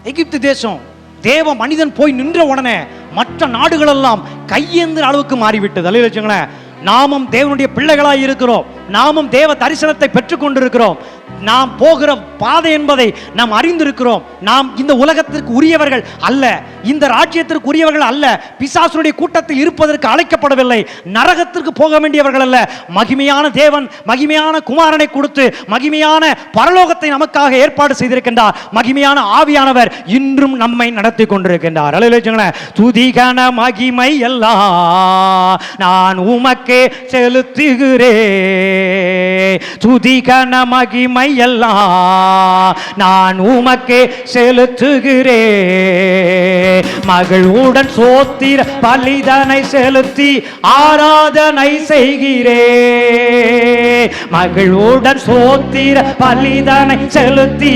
எகிப்து தேசம் தேவ மனிதன் போய் நின்ற உடனே மற்ற நாடுகள் எல்லாம் கையேந்திர அளவுக்கு மாறிவிட்டது. அல்லேலூயா சொல்லுங்களேன். நாமும் தேவனுடைய பிள்ளைகளாய் இருக்கிறோம். நாமும் தேவ தரிசனத்தை பெற்றுக் கொண்டிருக்கிறோம். நாம் போகிற பாதை என்பதை நாம் அறிந்திருக்கிறோம். நாம் இந்த உலகத்திற்கு உரியவர்கள் அல்ல, இந்த ராஜ்யத்திற்கு உரியவர்கள் அல்ல, பிசாசுடைய கூட்டத்தில் இருப்பதற்கு அழைக்கப்படவில்லை, நரகத்திற்கு போக வேண்டியவர்கள் அல்ல. மகிமையான தேவன் மகிமையான குமாரனை கொடுத்து மகிமையான பரலோகத்தை நமக்காக ஏற்பாடு செய்திருக்கின்றார். மகிமையான ஆவியானவர் இன்றும் நம்மை நடத்தி கொண்டிருக்கின்றார். அல்லேலூயா. துதிகன மகிமை எல்லாம் நான் உமக்கே செலுத்துகிறேன். துதிகன மகிமை எல்லாம் நான் உமக்கே செலுத்துகிறேன். மகளுடன் சோத்திர பலிதனை செலுத்தி ஆராதனை செய்கிறேன். மகளுடன் சோத்திர பலிதனை செலுத்தி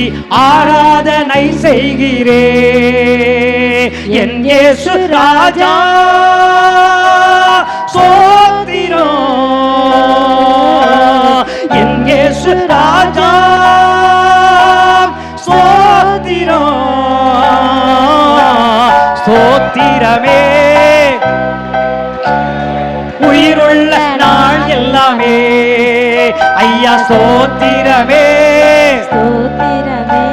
ஆராதனை செய்கிறேன். என் இயேசு ராஜா சோத்திரம். என் இயேசு ராஜா சோத்திரம். சோத்திரமே உயிருள்ள நாள் எல்லாமே ஐயா சோத்திரமே. ஸ்தோத்திரமே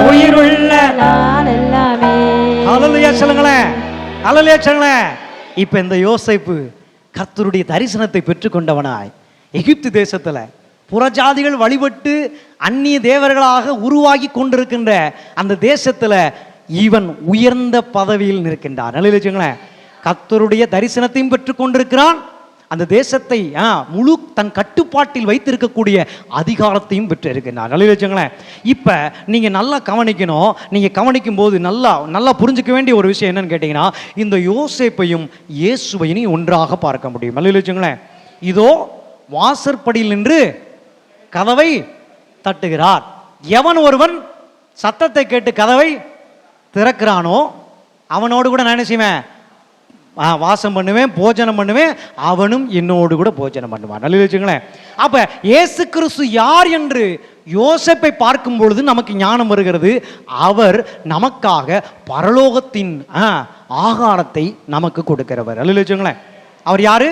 உயிருள்ள நாள் எல்லாமே. ஹல்லேலூயா சொல்லுங்களேன். ஹல்லேலூயா சொல்லுங்களேன். இப்ப இந்த யோசேப்பு கர்த்தருடைய தரிசனத்தை பெற்றுக்கொண்டவனாய் எகிப்து தேசத்துல புறஜாதிகள் வழிபட்டு அந்நிய தேவர்களாக உருவாகி கொண்டிருக்கின்ற அந்த தேசத்துல இவன் உயர்ந்த பதவியில் நிற்கின்றான். நல்ல கர்த்தருடைய தரிசனத்தையும் பெற்றுக் கொண்டிருக்கிறான். அந்த தேசத்தை முழு தன் கட்டுப்பாட்டில் வைத்திருக்கக்கூடிய அதிகாரத்தையும் பெற்று இருக்கின்றார். நல்ல இப்ப நீங்க நல்லா கவனிக்கணும். நீங்க கவனிக்கும் போது நல்லா புரிஞ்சுக்க வேண்டிய ஒரு விஷயம் என்னன்னு கேட்டீங்கன்னா, இந்த யோசேப்பையும் இயேசுவையும் ஒன்றாக பார்க்க முடியும். நல்ல இதோ வாசற்படியில் நின்று கதவை தட்டுகிறார். எவன் ஒருவன் சத்தத்தை கேட்டு கதவை திறக்கிறானோ அவனோடு கூட நான் என்ன செய்வேன், வாசம் பண்ணுவேன், போஜனம் பண்ணுவேன், அவனும் என்னோடு கூட போஜனம் பண்ணுவான். நல்ல வச்சுங்களேன். அப்ப இயேசு கிறிஸ்து யார் என்று யோசேப்பை பார்க்கும் பொழுது நமக்கு ஞானம் வருகிறது. அவர் நமக்காக பரலோகத்தின் ஆகாரத்தை நமக்கு கொடுக்கிறவர். நல்ல வச்சுங்களேன். அவர் யாரு?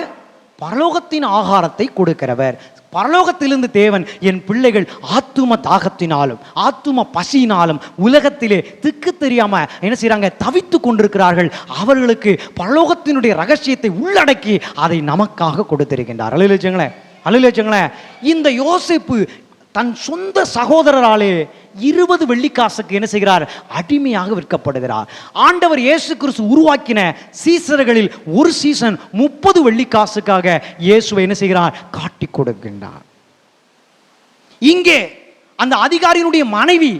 பரலோகத்தின் ஆகாரத்தை கொடுக்கிறவர். பரலோகத்திலிருந்து தேவன் என் பிள்ளைகள் ஆத்தும தாகத்தினாலும் ஆத்தும பசியினாலும் உலகத்திலே திக்கு தெரியாம என்ன செய்றாங்க, தவித்து கொண்டிருக்கிறார்கள். அவர்களுக்கு பரலோகத்தினுடைய ரகசியத்தை உள்ளடக்கி அதை நமக்காக கொடுத்திருக்கின்றார். அல்லேலூயா. இந்த யோசேப்பு தன் சொந்த சகோதரராலே 20 வெள்ளிக்காசுக்கு என்ன செய்கிறார், அடிமையாக விற்கப்படுகிறார். ஆண்டவர் இயேசு கிறிஸ்து உருவாக்கின சீசர்களில் ஒரு சீசன் 30 வெள்ளிக்காசுக்காக இயேசுவை என்ன செய்கிறார், காட்டி கொடுக்கின்றார். இங்கே அந்த அதிகாரியினுடைய மனைவி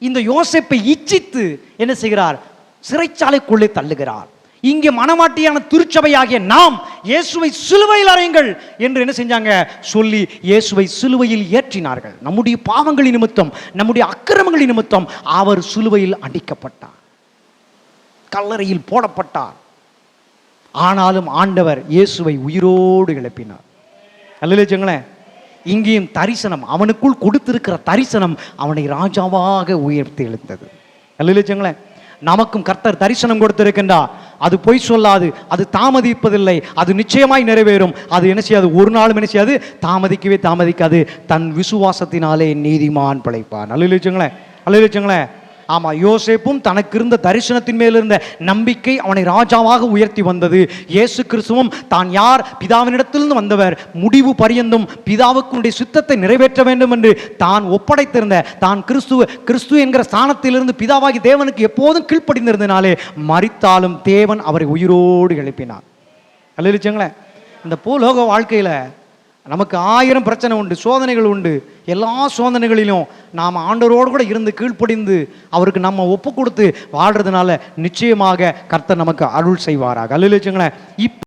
இந்த யோசேப்பை இச்சித்து என்ன செய்கிறார், சிறைச்சாலைக்குள்ளே தள்ளுகிறார். இங்கே மனமாட்டியான திருச்சபையாகிய நாம் இயேசுவை சிலுவையில் அறையுங்கள் என்று என்ன செஞ்சாங்க சொல்லி இயேசுவை சிலுவையில் ஏற்றினார்கள். நம்முடைய பாவங்களின் நிமித்தம், நம்முடைய அக்கிரமங்களின் நிமித்தம் அவர் சிலுவையில் அடிக்கப்பட்டார், கல்லறையில் போடப்பட்டார். ஆனாலும் ஆண்டவர் இயேசுவை உயிரோடு எழுப்பினார். அல்லேலூயா. இங்கேயும் தரிசனம், அவனுக்குள் கொடுத்திருக்கிற தரிசனம் அவனை ராஜாவாக உயர்த்தி எழுந்தது. அல்லேலூயா. நமக்கும் கர்த்தர் தரிசனம் கொடுத்திருக்கின்றார். அது பொய் சொல்லாது, அது தாமதிப்பதில்லை, அது நிச்சயமாய் நிறைவேறும். அது என்ன செய்யாது, ஒரு நாளும் என்ன செய்யாது, தாமதிக்காது. தன் விசுவாசத்தினாலே நீதிமான் பிழைப்பான். அல்லேலூயா. ஆமா, யோசேப்பும் தனக்கு இருந்த தரிசனத்தின் மேல் இருந்த நம்பிக்கை அவனை ராஜாவாக உயர்த்தி வந்தது. இயேசு கிறிஸ்துவும் தான் யார், பிதாவினிடத்திலிருந்து வந்தவர், முடிவு பரியந்தும் பிதாவுக்குடைய சித்தத்தை நிறைவேற்ற வேண்டும் என்று தான் ஒப்படைத்திருந்த, தான் கிறிஸ்து என்கிற ஸ்தானத்திலிருந்து பிதாவாகி தேவனுக்கு எப்போதும் கீழ்ப்படிந்திருந்தனாலே மரித்தாலும் தேவன் அவரை உயிரோடு எழுப்பினார். அல்லேலூயா. இந்த பூலோக வாழ்க்கையில நமக்கு 1000 பிரச்சனை உண்டு, சோதனைகள் உண்டு. எல்லா சோதனைகளிலும் நாம் ஆண்டவரோடு கூட இருந்து கீழ்ப்படிந்து அவருக்கு நம்ம ஒப்பு கொடுத்து வாழ்றதுனால நிச்சயமாக கர்த்தர் நமக்கு அருள் செய்வாராக. அல்லேலூயா.